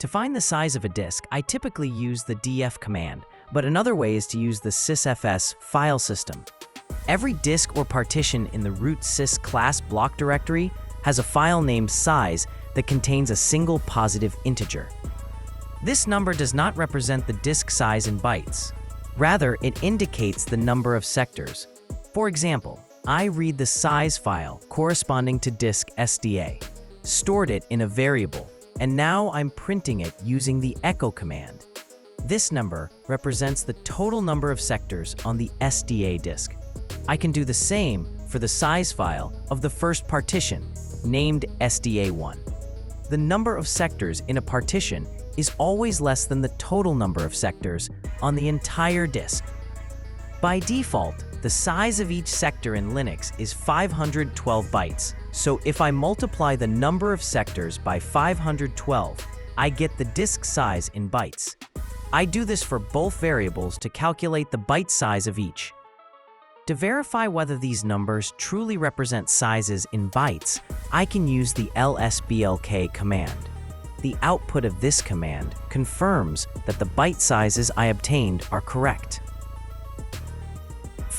To find the size of a disk, I typically use the df command, but another way is to use the sysfs file system. Every disk or partition in the root sys class block directory has a file named size that contains a single positive integer. This number does not represent the disk size in bytes. Rather, it indicates the number of sectors. For example, I read the size file corresponding to disk SDA, stored it in a variable, and now I'm printing it using the echo command. This number represents the total number of sectors on the SDA disk. I can do the same for the size file of the first partition, named SDA1. The number of sectors in a partition is always less than the total number of sectors on the entire disk. By default, the size of each sector in Linux is 512 bytes, so if I multiply the number of sectors by 512, I get the disk size in bytes. I do this for both variables to calculate the byte size of each. To verify whether these numbers truly represent sizes in bytes, I can use the lsblk command. The output of this command confirms that the byte sizes I obtained are correct.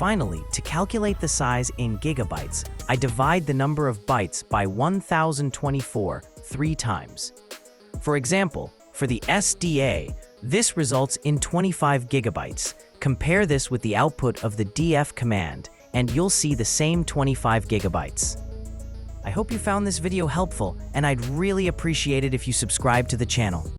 Finally, to calculate the size in gigabytes, I divide the number of bytes by 1024 3 times. For example, for the SDA, this results in 25 gigabytes. Compare this with the output of the df command, and you'll see the same 25 gigabytes. I hope you found this video helpful, and I'd really appreciate it if you subscribe to the channel.